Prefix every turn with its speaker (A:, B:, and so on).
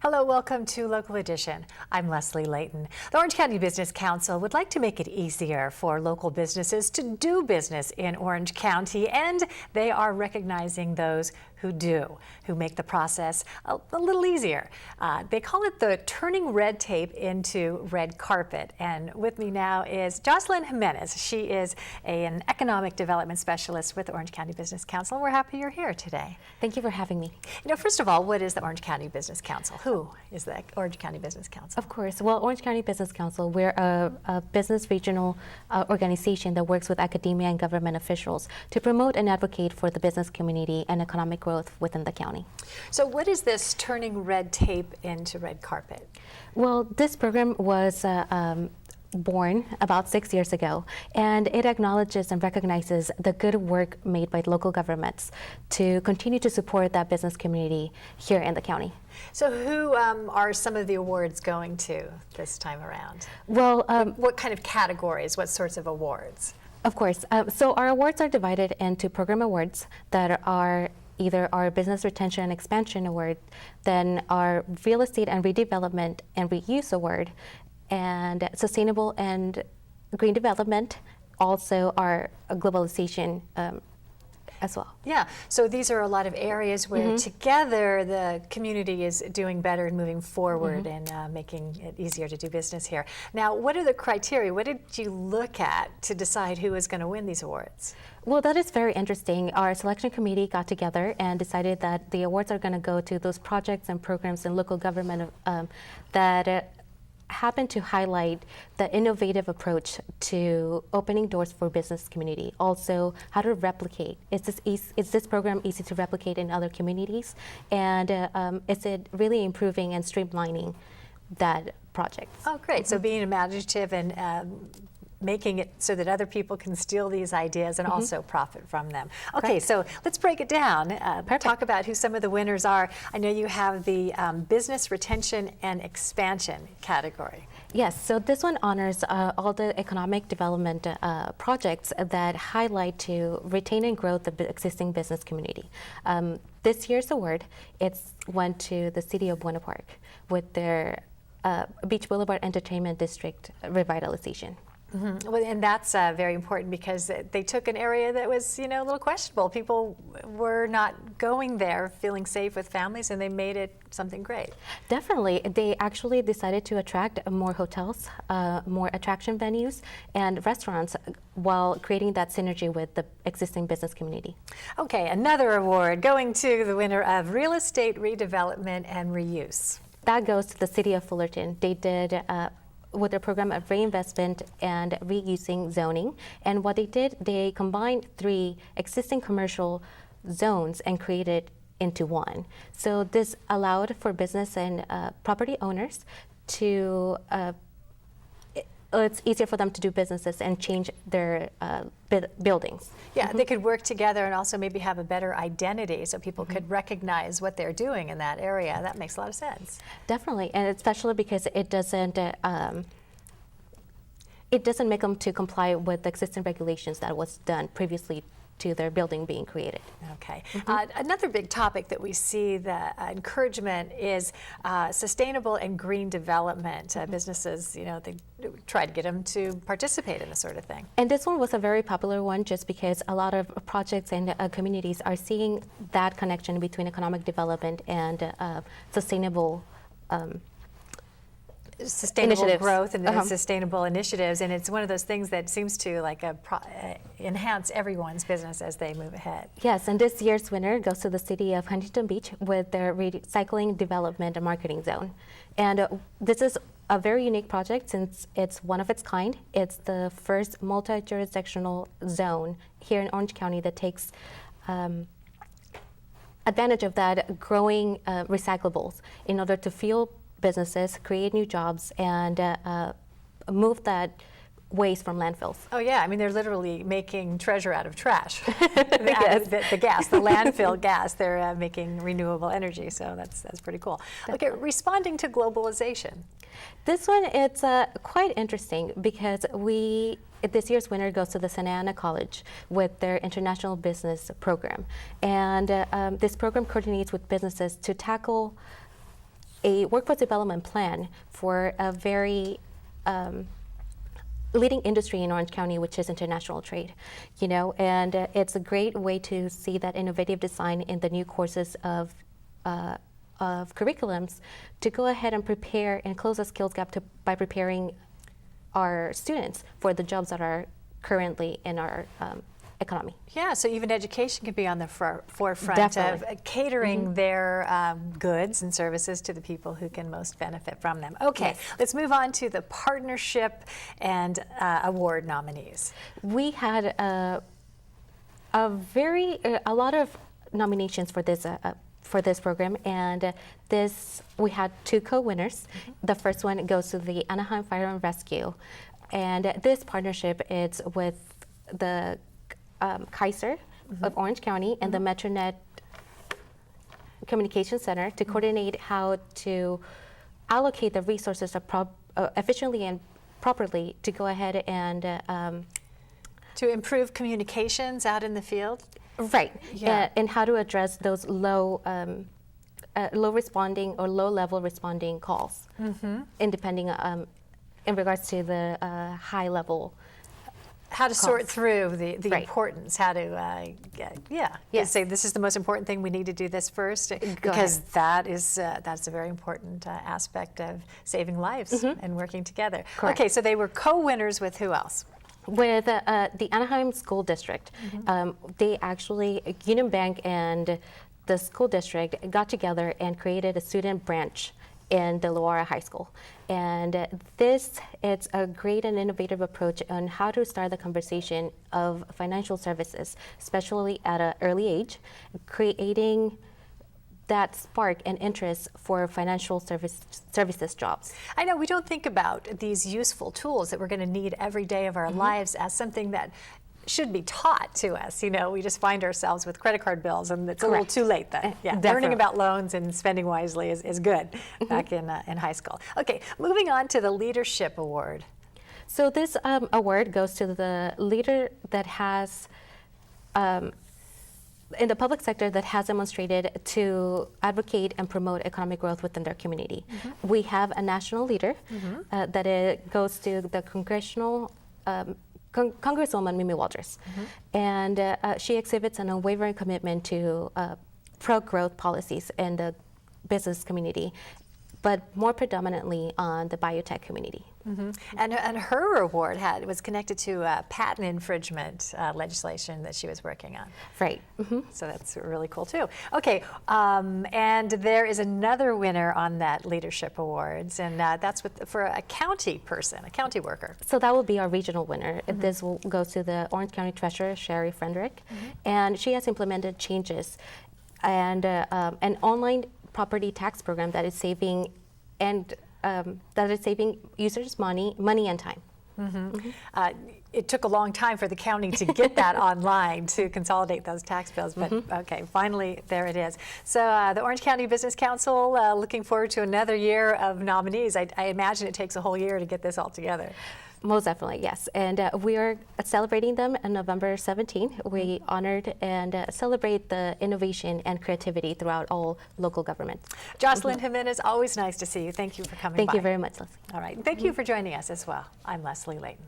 A: Hello, welcome to Local Edition. I'm Leslie Leyton. The Orange County Business Council would like to make it easier for local businesses to do business in Orange County, and they are recognizing those who do, who make the process a little easier. They call it the turning red tape into red carpet. And with me now is Jocelin Jimenez. She is an economic development specialist with the Orange County Business Council. We're happy you're here today.
B: Thank you for having me.
A: You know, first of all, what is the Orange County Business Council? Who is the Orange County Business Council?
B: Of course. Well, Orange County Business Council, we're a business regional organization that works with academia and government officials to promote and advocate for the business community and economic growth within the county.
A: So what is this turning red tape into red carpet?
B: Well, this program was born about 6 years ago, and it acknowledges and recognizes the good work made by local governments to continue to support that business community here in the county.
A: So who are some of the awards going to this time around?
B: Well,
A: what kind of categories, what sorts of awards?
B: Of course. So our awards are divided into program awards that are either our Business Retention and Expansion Award, then our Real Estate and Redevelopment and Reuse Award, and Sustainable and Green Development, also our Globalization as well.
A: Yeah, so these are a lot of areas where together the community is doing better and moving forward and making it easier to do business here. Now, what are the criteria? What did you look at to decide who is going to win these awards?
B: Well, that is very interesting. Our selection committee got together and decided that the awards are going to go to those projects and programs in local government that happen to highlight the innovative approach to opening doors for business community. Also, how to replicate. Is this program easy to replicate in other communities? And is it really improving and streamlining that project?
A: Oh, great. So being imaginative and making it so that other people can steal these ideas and also profit from them. Okay,
B: Correct.
A: so let's break it down. Talk about who some of the winners are. I know you have the Business Retention and Expansion category.
B: Yes, so this one honors all the economic development projects that highlight to retain and grow the existing business community. This year's award, went to the city of Buena Park with their Beach Boulevard Entertainment District revitalization.
A: Well, and that's very important because they took an area that was, a little questionable. People were not going there feeling safe with families, and they made it something great.
B: Definitely. They actually decided to attract more hotels, more attraction venues, and restaurants while creating that synergy with the existing business community. Okay,
A: another award going to the winner of Real Estate Redevelopment and Reuse.
B: That goes to the city of Fullerton. They did with their program of reinvestment and reusing zoning. And what they did, they combined 3 existing commercial zones and created into one. So this allowed for business and property owners to, it's easier for them to do businesses and change their buildings.
A: Yeah, they could work together and also maybe have a better identity so people could recognize what they're doing in that area. That makes a lot of sense.
B: Definitely, and especially because it doesn't make them to comply with the existing regulations that was done previously to their building being created.
A: Okay. Another big topic that we see, the encouragement, is sustainable and green development. Businesses, they try to get them to participate in this sort of thing.
B: And this one was a very popular one just because a lot of projects and communities are seeing that connection between economic development and sustainable initiatives.
A: Growth and sustainable initiatives, and it's one of those things that seems to enhance everyone's business as they move ahead.
B: Yes, and this year's winner goes to the city of Huntington Beach with their recycling development and marketing zone. And this is a very unique project since it's one of its kind. It's the first multi-jurisdictional zone here in Orange County that takes advantage of that growing recyclables in order to fuel businesses, create new jobs, and move that waste from landfills.
A: Oh yeah, I mean they're literally making treasure out of trash. Yes. the gas, the landfill gas, they're making renewable energy, so that's pretty cool. Definitely. Okay, responding to globalization.
B: This one, it's quite interesting because this year's winner goes to the Santa Ana College with their International Business Program. And this program coordinates with businesses to tackle a workforce development plan for a very leading industry in Orange County, which is international trade, and it's a great way to see that innovative design in the new courses of curriculums to go ahead and prepare and close the skills gap by preparing our students for the jobs that are currently in our economy.
A: Yeah, so even education can be on the forefront
B: Definitely.
A: of catering their goods and services to the people who can most benefit from them. Okay,
B: Yes.
A: let's move on to the partnership and award nominees.
B: We had a lot of nominations for this program, and we had 2 co-winners. The first one goes to the Anaheim Fire and Rescue, and this partnership is with the Kaiser of Orange County and the MetroNet Communication Center to coordinate how to allocate the resources efficiently and properly to go ahead and
A: To improve communications out in the field?
B: right,
A: Yeah.
B: and how to address those low responding or low level responding calls, independing in regards to the high level.
A: How to sort through the
B: Right.
A: importance, how to,
B: Yes.
A: say this is the most important thing, we need to do this first, because that's a very important aspect of saving lives and working together.
B: Correct.
A: Okay, so they were co-winners with who else?
B: With the Anaheim School District, they actually, Union Bank and the school district got together and created a student branch in the Loara High School. And it's a great and innovative approach on how to start the conversation of financial services, especially at an early age, creating that spark and interest for financial services jobs.
A: I know we don't think about these useful tools that we're going to need every day of our lives as something that should be taught to us. We just find ourselves with credit card bills, and it's a little
B: Correct.
A: too late then. Yeah,
B: Definitely.
A: learning about loans and spending wisely is good back in high school. Okay, moving on to the Leadership Award.
B: So this award goes to the leader that has, in the public sector, that has demonstrated to advocate and promote economic growth within their community. We have a national leader that it goes to the congressional Congresswoman Mimi Walters, and she exhibits an unwavering commitment to pro-growth policies in the business community, but more predominantly on the biotech community.
A: And her award was connected to patent infringement legislation that she was working on.
B: Right.
A: So that's really cool too. Okay, and there is another winner on that Leadership Awards, and that's for a county person, a county worker.
B: So that will be our regional winner. This will go to the Orange County Treasurer, Sherry Frederick, and she has implemented changes and an online property tax program that is saving users money and time.
A: It took a long time for the county to get that online to consolidate those tax bills, but okay, finally there it is. So the Orange County Business Council looking forward to another year of nominees. I imagine it takes a whole year to get this all together.
B: Most definitely, yes. And we are celebrating them on November 17th. We honored and celebrate the innovation and creativity throughout all local governments.
A: Jocelin Jimenez, always nice to see you. Thank you for coming by.
B: Thank you very much, Leslie.
A: All right, thank you for joining us as well. I'm Leslie Leyton.